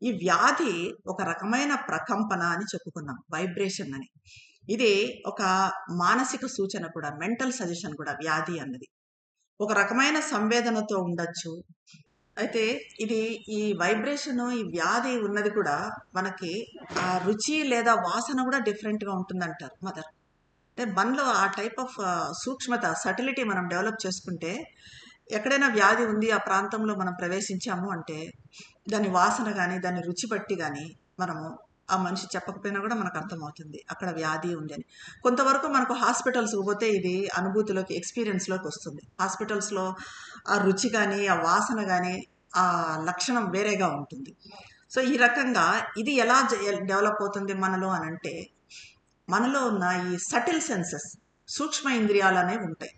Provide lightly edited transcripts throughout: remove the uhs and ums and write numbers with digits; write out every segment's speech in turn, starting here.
ఈ వ్యాధి ఒక రకమైన ప్రకంపన అని చెప్పుకున్నాం. వైబ్రేషన్ అని. ఇది ఒక మానసిక సూచన కూడా, మెంటల్ సజెషన్ కూడా వ్యాధి అన్నది. ఒక రకమైన సంవేదనతో ఉండొచ్చు. అయితే ఇది ఈ వైబ్రేషను, ఈ వ్యాధి ఉన్నది కూడా మనకి ఆ రుచి లేదా వాసన కూడా డిఫరెంట్‌గా ఉంటుందంటారు మదర్. అంటే మనలో ఆ టైప్ ఆఫ్ సూక్ష్మత, సటిలిటీ మనం డెవలప్ చేసుకుంటే, ఎక్కడైనా వ్యాధి ఉంది, ఆ ప్రాంతంలో మనం ప్రవేశించాము అంటే, దాని వాసన గాని, దాని రుచి బట్టి గాని, మనము ఆ మనిషి చెప్పకపోయినా కూడా మనకు అర్థమవుతుంది. అక్కడ వ్యాధి ఉందని. కొంతవరకు మనకు హాస్పిటల్స్‌కి పోతే ఇది అనుభూతిలోకి, ఎక్స్‌పీరియన్స్‌లోకి వస్తుంది. హాస్పిటల్స్‌లో ఆ రుచి గాని, ఆ వాసన గాని, ఆ లక్షణం వేరేగా ఉంటుంది. సో, ఈ రకంగా ఇది ఎలా డెవలప్ అవుతుంది మనలో అనంటే, మనలో ఉన్న ఈ సటిల్ సెన్సెస్, సూక్ష్మ ఇంద్రియాలనేవి ఉంటాయి.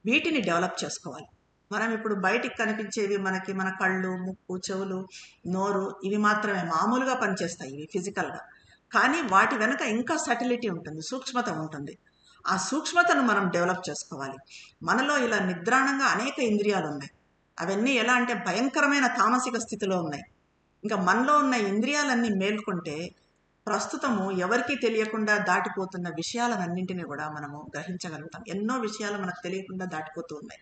వీటిని డెవలప్ చేసుకోవాలి. మనం ఇప్పుడు బయటికి కనిపించేవి మనకి మన కళ్ళు, ముక్కు, చెవులు, నోరు ఇవి మాత్రమే మామూలుగా పనిచేస్తాయి ఇవి ఫిజికల్‌గా. కానీ వాటి వెనక ఇంకా సటిలిటీ ఉంటుంది. సూక్ష్మత ఉంటుంది. ఆ సూక్ష్మతను మనం డెవలప్ చేసుకోవాలి. మనలో ఇలా నిద్రాణంగా అనేక ఇంద్రియాలున్నాయి. అవన్నీ ఎలా అంటే భయంకరమైన తామసిక స్థితిలో ఉన్నాయి. ఇంకా మనలో ఉన్న ఇంద్రియాలన్నీ మేల్కొంటే ప్రస్తుతము ఎవరికీ తెలియకుండా దాటిపోతున్న విషయాలనన్నింటినీ కూడా మనము గ్రహించగలుగుతాం. ఎన్నో విషయాలు మనకు తెలియకుండా దాటిపోతూ ఉన్నాయి.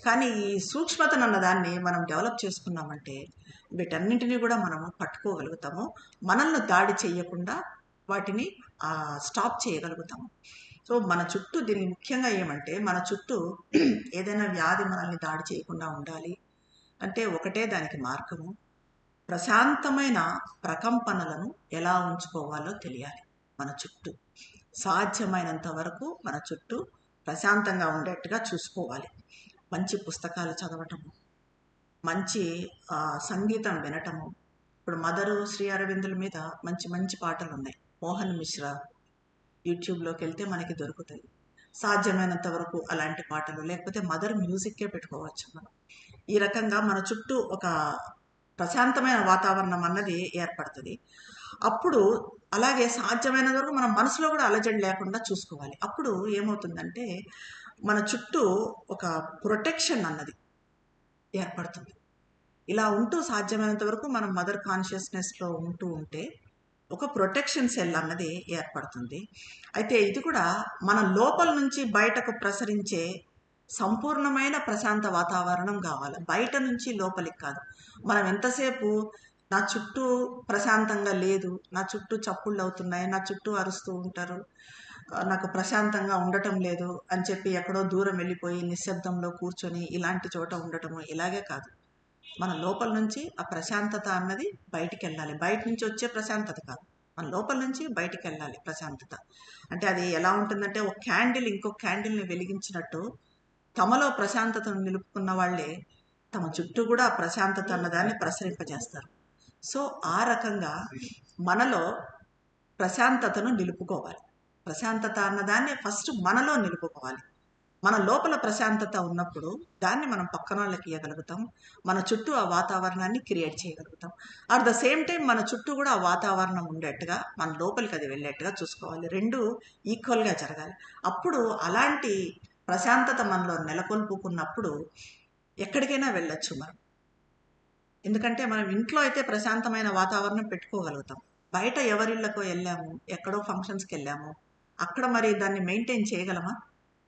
కానీ ఈ సూక్ష్మతనన్న దాన్ని మనం డెవలప్ చేసుకున్నామంటే వీటన్నింటినీ కూడా మనము పట్టుకోగలుగుతాము. మనల్ని దాడి చేయకుండా వాటిని స్టాప్ చేయగలుగుతాము. సో మన చుట్టూ దీనికి ముఖ్యంగా ఏమంటే మన చుట్టూ ఏదైనా వ్యాధి మనల్ని దాడి చేయకుండా ఉండాలి అంటే ఒకటే దానికి మార్గము. ప్రశాంతమైన ప్రకంపనలను ఎలా ఉంచుకోవాలో తెలియాలి. మన చుట్టూ సాధ్యమైనంత వరకు మన చుట్టూ ప్రశాంతంగా ఉండేట్టుగా చూసుకోవాలి. మంచి పుస్తకాలు చదవటము, మంచి సంగీతం వినటము. ఇప్పుడు మదరు శ్రీ అరవిందుల మీద మంచి మంచి పాటలు ఉన్నాయి. మోహన్ మిశ్రా యూట్యూబ్లోకి వెళ్తే మనకి దొరుకుతాయి. సాధ్యమైనంత వరకు అలాంటి పాటలు, లేకపోతే మదర్ మ్యూజిక్కే పెట్టుకోవచ్చు మనం. ఈ రకంగా మన చుట్టూ ఒక ప్రశాంతమైన వాతావరణం అన్నది ఏర్పడుతుంది. అప్పుడు అలాగే సాధ్యమైనంత వరకు మన మనసులో కూడా అలజడి లేకుండా చూసుకోవాలి. అప్పుడు ఏమవుతుందంటే మన చుట్టూ ఒక ప్రొటెక్షన్ అన్నది ఏర్పడుతుంది. ఇలా ఉంటూ సాధ్యమైనంత వరకు మనం మదర్ కాన్షియస్నెస్లో ఉంటూ ఉంటే ఒక ప్రొటెక్షన్ సెల్ అన్నది ఏర్పడుతుంది. అయితే ఇది కూడా మన లోపల నుంచి బయటకు ప్రసరించే సంపూర్ణమైన ప్రశాంత వాతావరణం కావాలి. బయట నుంచి లోపలికి కాదు. మనం ఎంతసేపు నా చుట్టూ ప్రశాంతంగా లేదు, నా చుట్టూ చప్పుళ్ళు అవుతున్నాయి, నా చుట్టూ అరుస్తూ ఉంటారు, నాకు ప్రశాంతంగా ఉండటం లేదు అని చెప్పి ఎక్కడో దూరం వెళ్ళిపోయి నిశ్శబ్దంలో కూర్చొని ఇలాంటి చోట ఉండటము ఇలాగే కాదు. మన లోపల నుంచి ఆ ప్రశాంతత అన్నది బయటికి వెళ్ళాలి. బయట నుంచి వచ్చే ప్రశాంతత కాదు, మన లోపల నుంచి బయటికి వెళ్ళాలి ప్రశాంతత. అంటే అది ఎలా ఉంటుందంటే ఒక క్యాండిల్ ఇంకొక క్యాండిల్ని వెలిగించినట్టు తమలో ప్రశాంతతను నిలుపుకున్న వాళ్ళే తమ చుట్టూ కూడా ఆ ప్రశాంతత అన్నదాన్ని ప్రసరింపజేస్తారు. సో ఆ రకంగా మనలో ప్రశాంతతను నిలుపుకోవాలి. ప్రశాంతత అన్నదాన్ని ఫస్ట్ మనలో నిలుపుకోవాలి. మన లోపల ప్రశాంతత ఉన్నప్పుడు దాన్ని మనం పక్కన వాళ్ళకి ఇవ్వగలుగుతాం. మన చుట్టూ ఆ వాతావరణాన్ని క్రియేట్ చేయగలుగుతాం. అట్ ద సేమ్ టైం మన చుట్టూ కూడా ఆ వాతావరణం ఉండేట్టుగా, మన లోపలికి అది వెళ్ళేట్టుగా చూసుకోవాలి. రెండు ఈక్వల్గా జరగాలి. అప్పుడు అలాంటి ప్రశాంతత మనలో నెలకొల్పుకున్నప్పుడు ఎక్కడికైనా వెళ్ళొచ్చు మనం. ఎందుకంటే మనం ఇంట్లో అయితే ప్రశాంతమైన వాతావరణం పెట్టుకోగలుగుతాం. బయట ఎవరిళ్ళకో వెళ్ళాము, ఎక్కడో ఫంక్షన్స్కి వెళ్ళాము, అక్కడ మరి దాన్ని మెయింటైన్ చేయగలమా?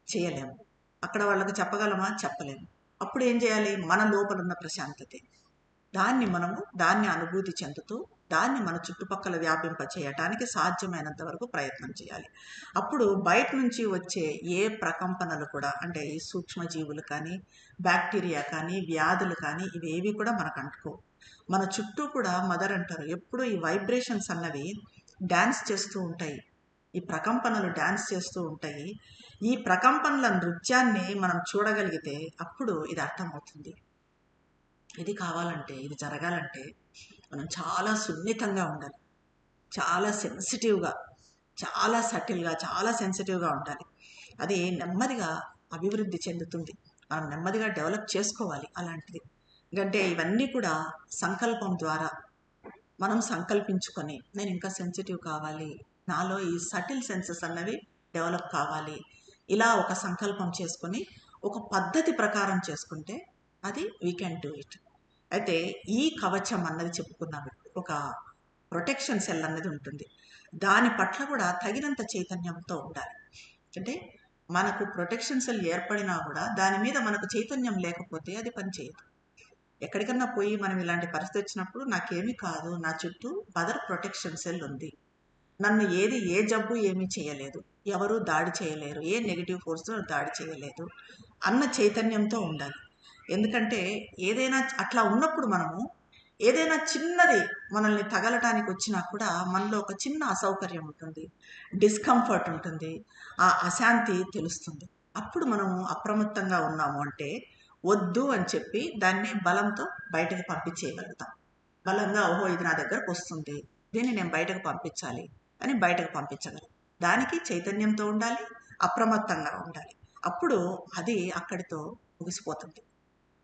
చేయలేము. అక్కడ వాళ్ళకి చెప్పగలమా? చెప్పలేము. అప్పుడు ఏం చేయాలి? మన లోపల ఉన్న ప్రశాంతతే దాన్ని అనుభూతి చెందుతూ దాన్ని మన చుట్టుపక్కల వ్యాపింప చేయటానికి సాధ్యమైనంత వరకు ప్రయత్నం చేయాలి. అప్పుడు బయట నుంచి వచ్చే ఏ ప్రకంపనలు కూడా, అంటే ఈ సూక్ష్మజీవులు కానీ, బ్యాక్టీరియా కానీ, వ్యాధులు కానీ ఇవేవి కూడా మనకు అంటుకోవు. మన చుట్టూ కూడా మదర్ అంటారు ఎప్పుడు ఈ వైబ్రేషన్స్ అన్నవి డ్యాన్స్ చేస్తూ ఉంటాయి. ఈ ప్రకంపనలు డ్యాన్స్ చేస్తూ ఉంటాయి. ఈ ప్రకంపనల నృత్యాన్ని మనం చూడగలిగితే అప్పుడు ఇది అర్థమవుతుంది. ఇది కావాలంటే, ఇది జరగాలంటే మనం చాలా సున్నితంగా ఉండాలి. చాలా సెన్సిటివ్గా, చాలా సటిల్గా, చాలా సెన్సిటివ్గా ఉండాలి. అది నెమ్మదిగా అభివృద్ధి చెందుతుంది. మనం నెమ్మదిగా డెవలప్ చేసుకోవాలి అలాంటిది. ఎందుకంటే ఇవన్నీ కూడా సంకల్పం ద్వారా మనం సంకల్పించుకొని నేను ఇంకా సెన్సిటివ్ కావాలి, నాలో ఈ సటిల్ సెన్సెస్ అన్నవి డెవలప్ కావాలి, ఇలా ఒక సంకల్పం చేసుకొని ఒక పద్ధతి ప్రకారం చేసుకుంటే అది వీ క్యాన్ డూ ఇట్. అయితే ఈ కవచం అన్నది చెప్పుకున్నాం ఇప్పుడు. ఒక ప్రొటెక్షన్ సెల్ అన్నది ఉంటుంది. దాని పట్ల కూడా తగినంత చైతన్యంతో ఉండాలి. అంటే మనకు ప్రొటెక్షన్ సెల్ ఏర్పడినా కూడా దాని మీద మనకు చైతన్యం లేకపోతే అది పనిచేయదు. ఎక్కడికన్నా పోయి మనం ఇలాంటి పరిస్థితి వచ్చినప్పుడు నాకేమీ కాదు, నా చుట్టూ మదర్ ప్రొటెక్షన్ సెల్ ఉంది, నన్ను ఏ జబ్బు ఏమీ చేయలేదు, ఎవరు దాడి చేయలేరు, ఏ నెగిటివ్ ఫోర్స్ దాడి చేయలేదు అన్న చైతన్యంతో ఉండాలి. ఎందుకంటే ఏదైనా అట్లా ఉన్నప్పుడు మనము ఏదైనా చిన్నది మనల్ని తగలటానికి వచ్చినా కూడా మనలో ఒక చిన్న అసౌకర్యం ఉంటుంది, డిస్కంఫర్ట్ ఉంటుంది, ఆ అశాంతి తెలుస్తుంది. అప్పుడు మనము అప్రమత్తంగా ఉన్నాము అంటే వద్దు అని చెప్పి దాన్ని బలంతో బయటకు పంపించేయగలుగుతాం. బలంగా ఓహో ఇది నా దగ్గరకు వస్తుంది, దీన్ని నేను బయటకు పంపించాలి అని బయటకు పంపించగలం. దానికి చైతన్యంతో ఉండాలి, అప్రమత్తంగా ఉండాలి. అప్పుడు అది అక్కడితో ముగిసిపోతుంది.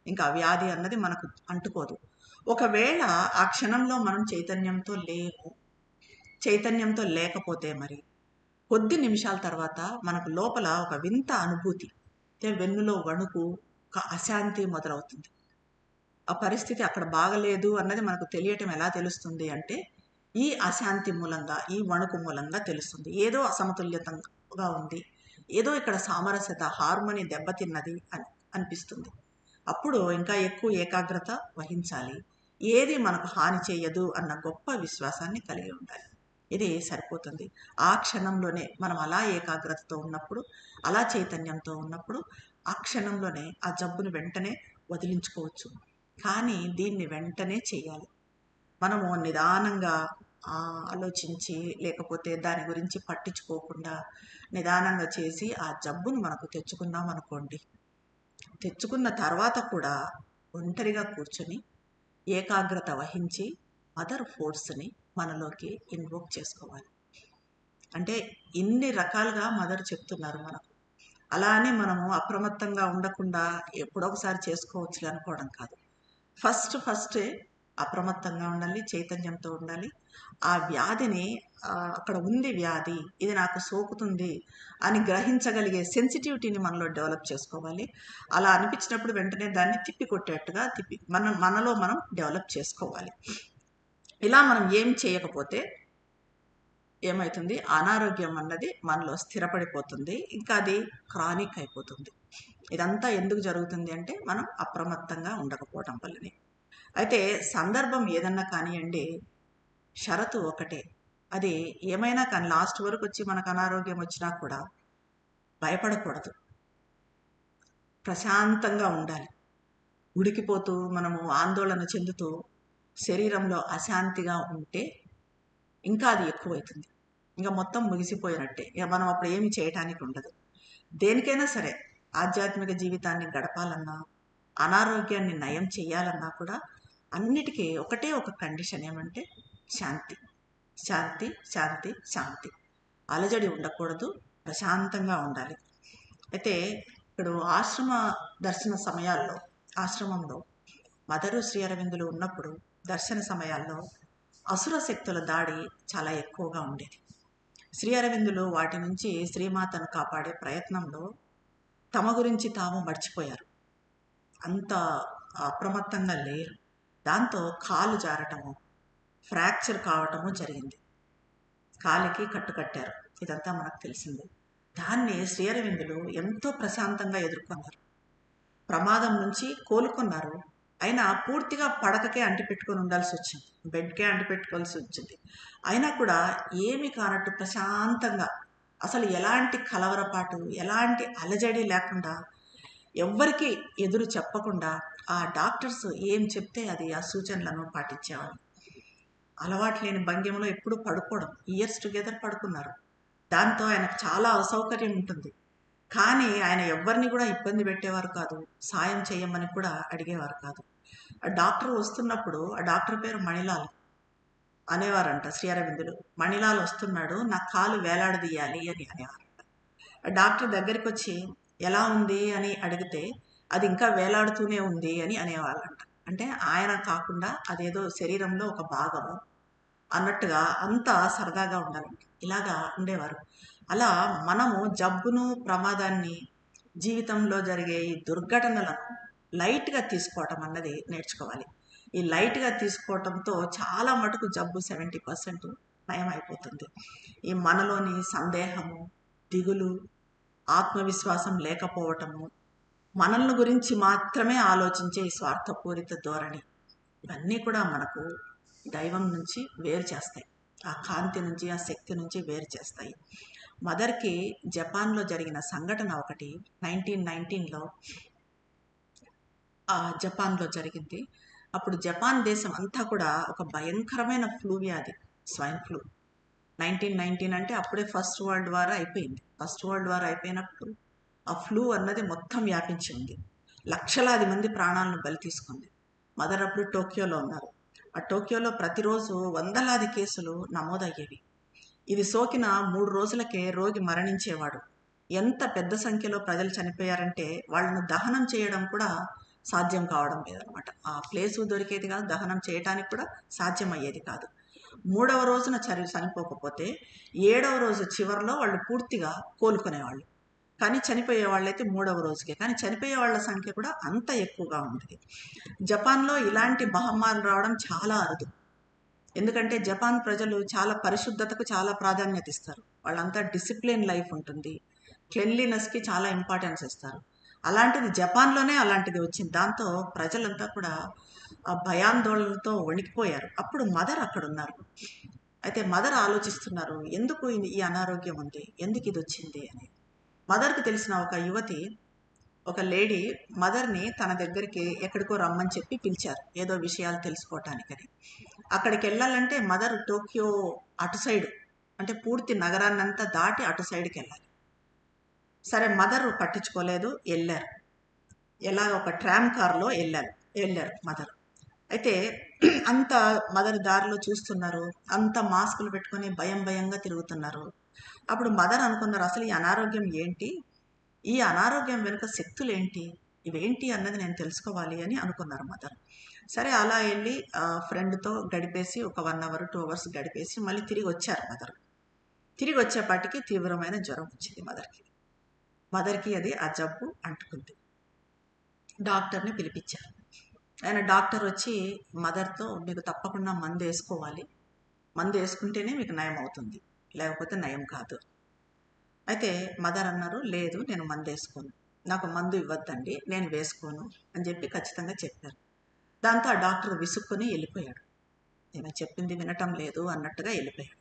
ఇంకా వ్యాధి అన్నది మనకు అంటుకోదు. ఒకవేళ ఆ క్షణంలో మనం చైతన్యంతో లేకపోతే మరి కొద్ది నిమిషాల తర్వాత మనకు లోపల ఒక వింత అనుభూతి, వెన్నులో వణుకు, ఒక అశాంతి మొదలవుతుంది. ఆ పరిస్థితి అక్కడ బాగలేదు అన్నది మనకు తెలియటం ఎలా తెలుస్తుంది అంటే ఈ అశాంతి మూలంగా, ఈ వణుకు మూలంగా తెలుస్తుంది. ఏదో అసమతుల్యతంగా ఉంది, ఏదో ఇక్కడ సామరస్యత, హార్మోని దెబ్బతిన్నది అని అనిపిస్తుంది. అప్పుడు ఇంకా ఎక్కువ ఏకాగ్రత వహించాలి. ఏది మనకు హాని చేయదు అన్న గొప్ప విశ్వాసాన్ని కలిగి ఉండాలి. ఇది సరిపోతుంది. ఆ క్షణంలోనే మనం అలా ఏకాగ్రతతో ఉన్నప్పుడు, అలా చైతన్యంతో ఉన్నప్పుడు ఆ క్షణంలోనే ఆ జబ్బును వెంటనే వదిలించుకోవచ్చు. కానీ దీన్ని వెంటనే చేయాలి. మనము నిదానంగా ఆలోచించి లేకపోతే దాని గురించి పట్టించుకోకుండా నిదానంగా చేసి ఆ జబ్బును మనకు తెచ్చుకున్నాం అనుకోండి, తెచ్చుకున్న తర్వాత కూడా ఒంటరిగా కూర్చొని ఏకాగ్రత వహించి మదర్ ఫోర్స్ని మనలోకి ఇన్వోక్ చేసుకోవాలి. అంటే ఇన్ని రకాలుగా మదర్ చెప్తున్నారు మనకు. అలా అని మనము అప్రమత్తంగా ఉండకుండా ఎప్పుడొకసారి చేసుకోవచ్చు అనుకోవడం కాదు. ఫస్టే అప్రమత్తంగా ఉండాలి, చైతన్యంతో ఉండాలి. ఆ వ్యాధిని అక్కడ ఉంది వ్యాధి, ఇది నాకు సోకుతుంది అని గ్రహించగలిగే సెన్సిటివిటీని మనలో డెవలప్ చేసుకోవాలి. అలా అనిపించినప్పుడు వెంటనే దాన్ని తిప్పికొట్టేట్టుగా మనలో మనం డెవలప్ చేసుకోవాలి. ఇలా మనం ఏం చేయకపోతే ఏమవుతుంది, అనారోగ్యం అన్నది మనలో స్థిరపడిపోతుంది, ఇంకా అది క్రానిక్ అయిపోతుంది. ఇదంతా ఎందుకు జరుగుతుంది అంటే మనం అప్రమత్తంగా ఉండకపోవటం వల్లనే. అయితే సందర్భం ఏదన్నా కానివ్వండి, షరతు ఒకటే, అది ఏమైనా కానీ లాస్ట్ వరకు వచ్చి మనకు అనారోగ్యం వచ్చినా కూడా భయపడకూడదు, ప్రశాంతంగా ఉండాలి. ఉడికిపోతూ మనము ఆందోళన చెందుతూ శరీరంలో అశాంతిగా ఉంటే ఇంకా అది ఎక్కువవుతుంది, ఇంకా మొత్తం ముగిసిపోయినట్టే. ఇక మనం అప్పుడు ఏమి చేయటానికి ఉండదు. దేనికైనా సరే ఆధ్యాత్మిక జీవితాన్ని గడపాలన్నా, అనారోగ్యాన్ని నయం చేయాలన్నా కూడా అన్నిటికీ ఒకటే ఒక కండిషన్, ఏమంటే శాంతి, శాంతి, శాంతి, శాంతి. అలజడి ఉండకూడదు, ప్రశాంతంగా ఉండాలి. అయితే ఇప్పుడు ఆశ్రమ దర్శన సమయాల్లో, ఆశ్రమంలో మదరు శ్రీ అరవిందులు ఉన్నప్పుడు దర్శన సమయాల్లో అసుర శక్తుల దాడి చాలా ఎక్కువగా ఉండేది. శ్రీ అరవిందులు వాటి నుంచి శ్రీమాతను కాపాడే ప్రయత్నంలో తమ గురించి తాము మర్చిపోయారు, అంత అప్రమత్తంగా లేరు. దాంతో కాలు జారటము, ఫ్రాక్చర్ కావటము జరిగింది. కాలికి కట్టుకట్టారు, ఇదంతా మనకు తెలిసిందే. దాన్ని శ్రీ అరవిందులు ఎంతో ప్రశాంతంగా ఎదుర్కొన్నారు, ప్రమాదం నుంచి కోలుకున్నారు. అయినా పూర్తిగా పడకకే అంటిపెట్టుకొని ఉండాల్సి వచ్చింది, బెడ్కే అంటిపెట్టుకోవాల్సి వచ్చింది. అయినా కూడా ఏమీ కానట్టు ప్రశాంతంగా, అసలు ఎలాంటి కలవరపాటు, ఎలాంటి అలజడి లేకుండా, ఎవ్వరికి ఎదురు చెప్పకుండా ఆ డాక్టర్స్ ఏం చెప్తే అది ఆ సూచనలను పాటించేవాళ్ళు. అలవాటు లేని భంగిమలో ఎప్పుడు పడుకోవడం, ఇయర్స్ టుగెదర్ పడుకున్నారు. దాంతో ఆయనకు చాలా అసౌకర్యం ఉంటుంది. కానీ ఆయన ఎవరిని కూడా ఇబ్బంది పెట్టేవారు కాదు, సాయం చేయమని కూడా అడిగేవారు కాదు. ఆ డాక్టర్ వస్తున్నప్పుడు, ఆ డాక్టర్ పేరు మణిలాల్ అనేవారంట శ్రీ అరవిందులు. మణిలాల్ వస్తున్నాడు, నా కాలు వేలాడదీయాలి అని అనేవారంట. ఆ డాక్టర్ దగ్గరికి వచ్చి ఎలా ఉంది అని అడిగితే అది ఇంకా వేలాడుతూనే ఉంది అని అనేవాళ్ళంట. అంటే ఆయన కాకుండా అదేదో శరీరంలో ఒక భాగము అన్నట్టుగా అంతా సరదాగా ఉండాలంట, ఇలాగా ఉండేవారు. అలా మనము జబ్బును, ప్రమాదాన్ని, జీవితంలో జరిగే ఈ దుర్ఘటనలను లైట్గా తీసుకోవటం అన్నది నేర్చుకోవాలి. ఈ లైట్గా తీసుకోవటంతో చాలా మటుకు జబ్బు 70% నయం అయిపోతుంది. ఈ మనలోని సందేహము, దిగులు, ఆత్మవిశ్వాసం లేకపోవటము, మనల్ని గురించి మాత్రమే ఆలోచించే ఈ స్వార్థపూరిత ధోరణి, ఇవన్నీ కూడా మనకు దైవం నుంచి వేరు చేస్తాయి. ఆ కాంతి నుంచి, ఆ శక్తి నుంచి వేరు చేస్తాయి. మదర్కి జపాన్లో జరిగిన సంఘటన ఒకటి 1919లో జపాన్లో జరిగింది. అప్పుడు జపాన్ దేశం అంతా కూడా ఒక భయంకరమైన ఫ్లూ వ్యాధి, స్వైన్ ఫ్లూ. 1919 అంటే అప్పుడే ఫస్ట్ వరల్డ్ వార్ అయిపోయింది. ఫస్ట్ వరల్డ్ వార్ అయిపోయినప్పుడు ఆ ఫ్లూ అన్నది మొత్తం వ్యాపించి ఉంది. లక్షలాది మంది ప్రాణాలను బలి తీసుకుంది. మదర్ అప్పుడు టోక్యోలో ఉన్నారు. ఆ టోక్యోలో ప్రతిరోజు వందలాది కేసులు నమోదయ్యేవి. ఇది సోకిన 3 రోజులకే రోగి మరణించేవాడు. ఎంత పెద్ద సంఖ్యలో ప్రజలు చనిపోయారంటే వాళ్ళను దహనం చేయడం కూడా సాధ్యం కావడం లేదనమాట. ఆ ప్లేసు దొరికేది కాదు, దహనం చేయడానికి కూడా సాధ్యమయ్యేది కాదు. 3వ రోజున చనిపోకపోతే 7వ రోజు చివరిలో వాళ్ళు పూర్తిగా కోలుకునేవాళ్ళు. కానీ చనిపోయే వాళ్ళైతే 3వ రోజుకే. కానీ చనిపోయే వాళ్ళ సంఖ్య కూడా అంత ఎక్కువగా ఉండేది. జపాన్లో ఇలాంటి మహమ్మారి రావడం చాలా అరుదు. ఎందుకంటే జపాన్ ప్రజలు చాలా పరిశుద్ధతకు చాలా ప్రాధాన్యత ఇస్తారు. వాళ్ళంతా డిసిప్లిన్ లైఫ్ ఉంటుంది, క్లెన్లీనెస్కి చాలా ఇంపార్టెన్స్ ఇస్తారు. అలాంటిది జపాన్లోనే అలాంటిది వచ్చింది. దాంతో ప్రజలంతా కూడా ఆ భయాందోళనలతో వణికిపోయారు. అప్పుడు మదర్ అక్కడ ఉన్నారు. అయితే మదర్ ఆలోచిస్తున్నారు, ఎందుకు ఈ అనారోగ్యం ఉంది, ఎందుకు ఇది వచ్చింది అని. మదర్కి తెలిసిన ఒక యువతి, ఒక లేడీ మదర్ని తన దగ్గరికి ఎక్కడికో రమ్మని చెప్పి పిలిచారు, ఏదో విషయాలు తెలుసుకోవటానికని. అక్కడికి వెళ్ళాలంటే మదర్ టోక్యో అటు సైడు, అంటే పూర్తి నగరాన్నంతా దాటి అటు సైడ్కి వెళ్ళాలి. సరే, మదర్ పట్టించుకోలేదు, వెళ్ళారు. ఎలా ఒక ట్రామ్ కార్లో వెళ్ళారు మదర్. అయితే అంత మదర్ దారిలో చూస్తున్నారు, అంత మాస్కులు పెట్టుకొని భయంగా తిరుగుతున్నారు. అప్పుడు మదర్ అనుకున్నారు, అసలు ఈ అనారోగ్యం ఏంటి, ఈ అనారోగ్యం వెనుక శక్తులు ఏంటి, ఇవేంటి అన్నది నేను తెలుసుకోవాలి అని అనుకున్నారు మదర్. సరే, అలా వెళ్ళి ఫ్రెండ్తో గడిపేసి ఒక 1 అవర్ 2 అవర్స్ గడిపేసి మళ్ళీ తిరిగి వచ్చారు మదర్. తిరిగి వచ్చేపాటికి తీవ్రమైన జ్వరం వచ్చింది మదర్కి అది ఆ జబ్బు అంటుకుంది. డాక్టర్ని పిలిపించారు. ఆయన డాక్టర్ వచ్చి మదర్తో, మీకు తప్పకుండా మందు వేసుకోవాలి, మందు వేసుకుంటేనే మీకు నయం అవుతుంది, లేకపోతే నయం కాదు. అయితే మదర్ అన్నారు, లేదు నేను మందు వేసుకోను, నాకు మందు ఇవ్వద్దండి, నేను వేసుకోను అని చెప్పి ఖచ్చితంగా చెప్పారు. దాంతో ఆ డాక్టర్ విసుక్కుని వెళ్ళిపోయాడు. నేను చెప్పింది వినటం లేదు అన్నట్టుగా వెళ్ళిపోయాడు.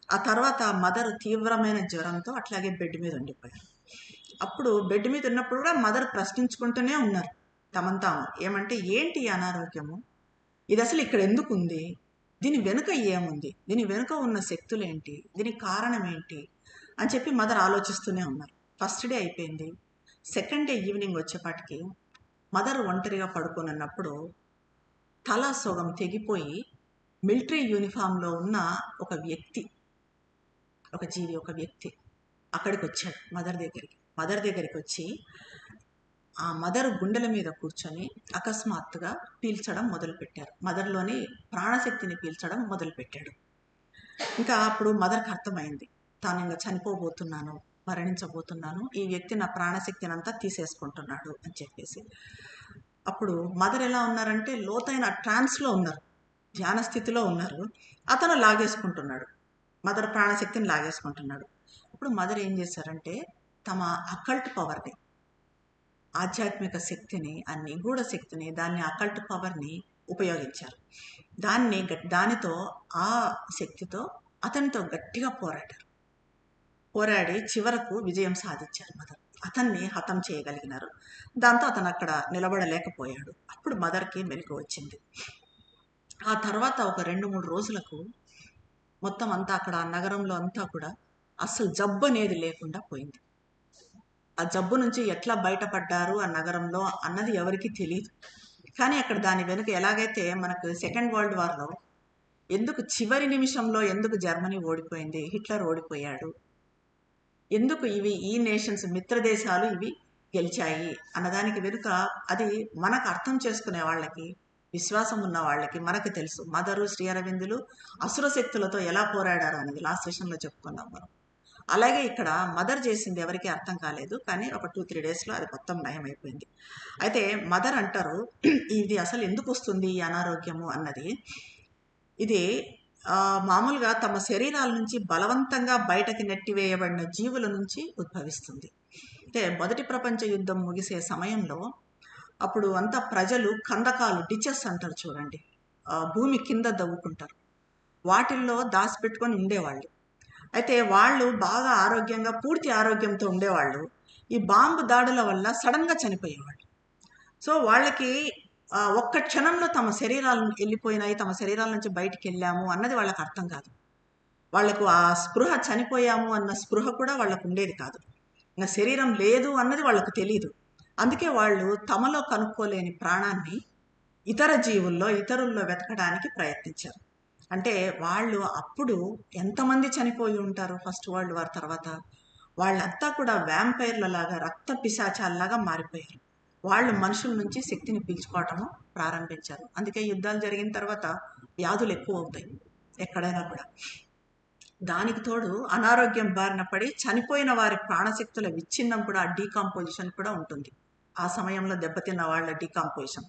ఆ తర్వాత మదర్ తీవ్రమైన జ్వరంతో అట్లాగే బెడ్ మీద ఉండిపోయారు. అప్పుడు బెడ్ మీద ఉన్నప్పుడు కూడా మదర్ ప్రశ్నించుకుంటూనే ఉన్నారు తమను తాము. ఏమంటే, ఏంటి ఈ అనారోగ్యము, ఇది అసలు ఇక్కడ ఎందుకు ఉంది, దీని వెనుక ఏముంది, దీని వెనుక ఉన్న శక్తులు ఏంటి, దీనికి కారణం ఏంటి అని చెప్పి మదర్ ఆలోచిస్తూనే ఉన్నారు. ఫస్ట్ డే అయిపోయింది. సెకండ్ డే ఈవినింగ్ వచ్చేపాటికి మదర్ ఒంటరిగా పడుకొని ఉన్నప్పుడు తల సొగం తెగిపోయి మిలిటరీ యూనిఫామ్లో ఉన్న ఒక వ్యక్తి, ఒక జీవి, ఒక వ్యక్తి అక్కడికి వచ్చాడు మదర్ దగ్గరికి వచ్చి ఆ మదర్ గుండెల మీద కూర్చొని అకస్మాత్తుగా పీల్చడం మొదలుపెట్టారు. మదర్లోని ప్రాణశక్తిని పీల్చడం మొదలుపెట్టాడు. ఇంకా అప్పుడు మదర్కి అర్థమైంది, తాను ఇంకా చనిపోబోతున్నాను, మరణించబోతున్నాను, ఈ వ్యక్తి నా ప్రాణశక్తిని అంతా తీసేసుకుంటున్నాడు అని చెప్పేసి. అప్పుడు మదర్ ఎలా ఉన్నారంటే లోతైన ట్రాన్స్లో ఉన్నారు, ధ్యాన స్థితిలో ఉన్నారు. అతను లాగేసుకుంటున్నాడు, మదర్ ప్రాణశక్తిని లాగేసుకుంటున్నాడు. అప్పుడు మదర్ ఏం చేశారంటే తమ అకల్ట్ పవర్ని, ఆధ్యాత్మిక శక్తిని, ఆ నిగూఢ శక్తిని, దాన్ని అకల్ట్ పవర్ని ఉపయోగించారు. దానితో ఆ శక్తితో అతనితో గట్టిగా పోరాడి చివరకు విజయం సాధించారు మదర్. అతన్ని హతం చేయగలిగినారు. దాంతో అతను అక్కడ నిలబడలేకపోయాడు. అప్పుడు మదర్కి మెలకువ వచ్చింది. ఆ తర్వాత ఒక 2-3 రోజులకు మొత్తం అంతా అక్కడ ఆ నగరంలో అంతా కూడా అసలు జబ్బు అనేది లేకుండా పోయింది. ఆ జబ్బు నుంచి ఎట్లా బయటపడ్డారు ఆ నగరంలో అన్నది ఎవరికి తెలియదు. కానీ అక్కడ దాని వెనుక ఎలాగైతే మనకు సెకండ్ వరల్డ్ వార్లో ఎందుకు చివరి నిమిషంలో ఎందుకు జర్మనీ ఓడిపోయింది, హిట్లర్ ఓడిపోయాడు, ఎందుకు ఈ నేషన్స్ మిత్రదేశాలు ఇవి గెలిచాయి అన్నదానికి వెనుక అది మనకు అర్థం చేసుకునే వాళ్ళకి, విశ్వాసం ఉన్న వాళ్ళకి మనకు తెలుసు. మదరు, శ్రీ అరవిందులు అసుర శక్తులతో ఎలా పోరాడారు అనేది లాస్ట్ సెషన్లో చెప్పుకున్నాం మనం. అలాగే ఇక్కడ మదర్ చేసింది ఎవరికీ అర్థం కాలేదు. కానీ ఒక 2, 3 డేస్‌లో అది మొత్తం నయమైపోయింది. అయితే మదర్ అంటారు, ఇది అసలు ఎందుకొస్తుంది ఈ అనారోగ్యము అన్నది. ఇది మామూలుగా తమ శరీరాల నుంచి బలవంతంగా బయటకి నెట్టివేయబడిన జీవుల నుంచి ఉద్భవిస్తుంది. అంటే మొదటి ప్రపంచ యుద్ధం ముగిసే సమయంలో అప్పుడు అంతా ప్రజలు కందకాలు, డిచెస్ అంటారు చూడండి. భూమి కింద దవ్వుకుంటారు. వాటిల్లో దాచిపెట్టుకొని ఉండేవాళ్ళు. అయితే వాళ్ళు బాగా ఆరోగ్యంగా, పూర్తి ఆరోగ్యంతో ఉండేవాళ్ళు. ఈ బాంబు దాడుల వల్ల సడన్‌గా చనిపోయేవాళ్ళు. సో, వాళ్ళకి ఒక్క క్షణంలో తమ శరీరాలు ఎళ్ళిపోయినాయి, తమ శరీరాల నుంచి బయటికెళ్ళాము అన్నది వాళ్ళకి అర్థం కాదు. వాళ్ళకు ఆ స్పృహ, చనిపోయాము అన్న స్పృహ కూడా వాళ్ళకుండేది కాదు. ఇంక శరీరం లేదు అన్నది వాళ్ళకు తెలీదు. అందుకే వాళ్ళు తమలో కనుక్కోలేని ప్రాణాన్ని ఇతర జీవుల్లో, ఇతరుల్లో వెతకడానికి ప్రయత్నించారు. అంటే వాళ్ళు అప్పుడు ఎంతమంది చనిపోయి ఉంటారు ఫస్ట్ వరల్డ్ వార్ తర్వాత? వాళ్ళంతా కూడా వ్యాంపైర్‌లలాగా, రక్త పిశాచాల్లాగా మారిపోయారు. వాళ్ళు మనుషుల నుంచి శక్తిని పీల్చుకోవటము ప్రారంభించారు. అందుకే యుద్ధాలు జరిగిన తర్వాత వ్యాధులు ఎక్కువవుతాయి ఎక్కడైనా కూడా. దానికి తోడు అనారోగ్యం బారిన పడి చనిపోయిన వారి ప్రాణశక్తుల విచ్ఛిన్నం కూడా, డీకంపోజిషన్ కూడా ఉంటుంది. ఆ సమయంలో దెబ్బతిన్న వాళ్ళ డీకంపోజిషన్.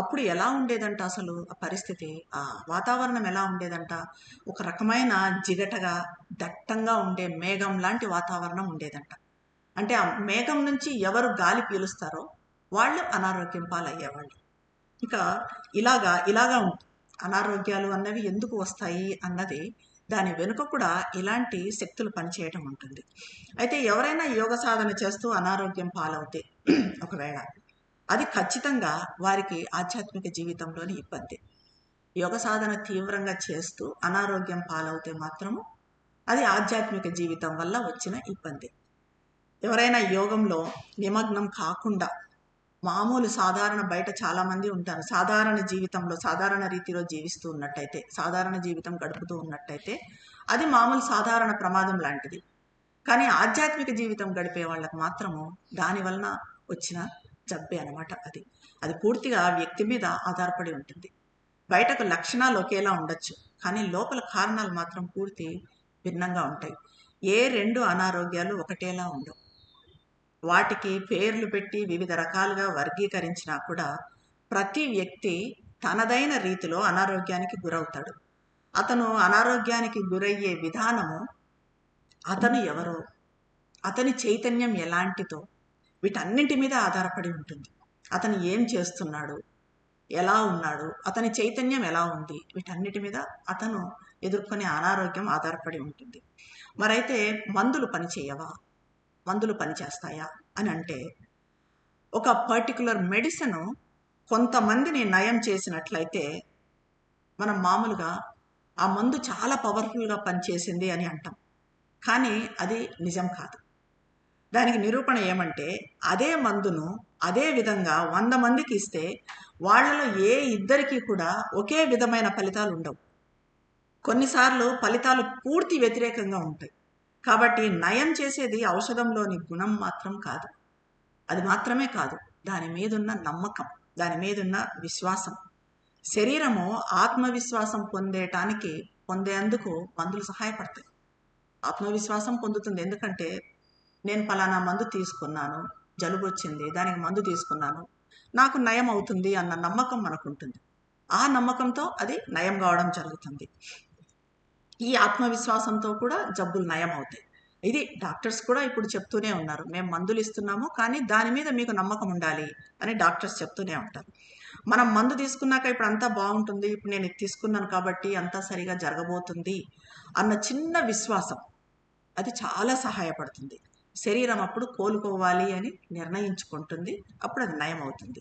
అప్పుడు ఎలా ఉండేదంట అసలు ఆ పరిస్థితి? ఆ వాతావరణం ఎలా ఉండేదంట? ఒక రకమైన జిగటగా, దట్టంగా ఉండే మేఘం లాంటి వాతావరణం ఉండేదంట. అంటే ఆ మేఘం నుంచి ఎవరు గాలి పీలుస్తారో వాళ్ళు అనారోగ్యం పాలయ్యేవాళ్ళు. ఇక ఇలాగా ఉంటుంది. అనారోగ్యాలు అన్నవి ఎందుకు వస్తాయి అన్నది, దాని వెనుక కూడా ఇలాంటి శక్తులు పనిచేయటం ఉంటుంది. అయితే ఎవరైనా యోగ సాధన చేస్తూ అనారోగ్యం పాలవుతే ఒకవేళ, అది ఖచ్చితంగా వారికి ఆధ్యాత్మిక జీవితంలోని ఇబ్బంది. యోగ సాధన తీవ్రంగా చేస్తూ అనారోగ్యం పాలవుతే మాత్రము అది ఆధ్యాత్మిక జీవితం వల్ల వచ్చిన ఇబ్బంది. ఎవరైనా యోగంలో నిమగ్నం కాకుండా మామూలు సాధారణ, బయట చాలామంది ఉంటారు, సాధారణ జీవితంలో సాధారణ రీతిలో జీవిస్తూ ఉన్నట్టయితే, సాధారణ జీవితం గడుపుతూ ఉన్నట్టయితే అది మామూలు సాధారణ ప్రమాదం లాంటిది. కానీ ఆధ్యాత్మిక జీవితం గడిపే వాళ్ళకు మాత్రము దాని వలన వచ్చిన జబ్బే అనమాట అది. అది పూర్తిగా వ్యక్తి మీద ఆధారపడి ఉంటుంది. బయటకు లక్షణాలు ఒకేలా ఉండొచ్చు, కానీ లోపల కారణాలు మాత్రం పూర్తి భిన్నంగా ఉంటాయి. ఏ 2 అనారోగ్యాలు ఒకటేలా ఉండవు. వాటికి పేర్లు పెట్టి వివిధ రకాలుగా వర్గీకరించినా కూడా ప్రతి వ్యక్తి తనదైన రీతిలో అనారోగ్యానికి గురవుతాడు. అతను అనారోగ్యానికి గురయ్యే విధానము, అతను ఎవరో, అతని చైతన్యం ఎలాంటిదో, వీటన్నింటి మీద ఆధారపడి ఉంటుంది. అతను ఏం చేస్తున్నాడు, ఎలా ఉన్నాడు, అతని చైతన్యం ఎలా ఉంది, వీటన్నిటి మీద అతను ఎదుర్కొనే అనారోగ్యం ఆధారపడి ఉంటుంది. మరైతే మందులు పనిచేయవా, మందులు పనిచేస్తాయా అని అంటే, ఒక పర్టికులర్ మెడిసిన్ కొంతమందిని నయం చేసినట్లయితే మనం మామూలుగా ఆ మందు చాలా పవర్ఫుల్గా పనిచేసింది అని అంటాం. కానీ అది నిజం కాదు. దానికి నిరూపణ ఏమంటే, అదే మందును అదే విధంగా 100 మందికి ఇస్తే వాళ్ళలో ఏ ఇద్దరికీ కూడా ఒకే విధమైన ఫలితాలు ఉండవు. కొన్నిసార్లు ఫలితాలు పూర్తి వ్యతిరేకంగా ఉంటాయి. కాబట్టి నయం చేసేది ఔషధంలోని గుణం మాత్రం కాదు. అది మాత్రమే కాదు, దాని మీదున్న నమ్మకం, దాని మీదున్న విశ్వాసం. శరీరము ఆత్మవిశ్వాసం పొందేందుకు మందులు సహాయపడతాయి. ఆత్మవిశ్వాసం పొందుతుంది. ఎందుకంటే నేను పలానా మందు తీసుకున్నాను, జలుబు వచ్చింది, దానికి మందు తీసుకున్నాను, నాకు నయం అవుతుంది అన్న నమ్మకం మనకుంటుంది. ఆ నమ్మకంతో అది నయం కావడం జరుగుతుంది. ఈ ఆత్మవిశ్వాసంతో కూడా జబ్బులు నయం అవుతాయి. ఇది డాక్టర్స్ కూడా ఇప్పుడు చెప్తూనే ఉన్నారు. మేము మందులు ఇస్తున్నాము, కానీ దాని మీద మీకు నమ్మకం ఉండాలి అని డాక్టర్స్ చెప్తూనే ఉంటారు. మనం మందు తీసుకున్నాక ఇప్పుడు అంతా బాగుంటుంది, ఇప్పుడు నేను ఇది తీసుకున్నాను కాబట్టి అంతా సరిగా జరగబోతుంది అన్న చిన్న విశ్వాసం, అది చాలా సహాయపడుతుంది. శరీరం అప్పుడు కోలుకోవాలి అని నిర్ణయించుకుంటుంది. అప్పుడు అది నయం అవుతుంది.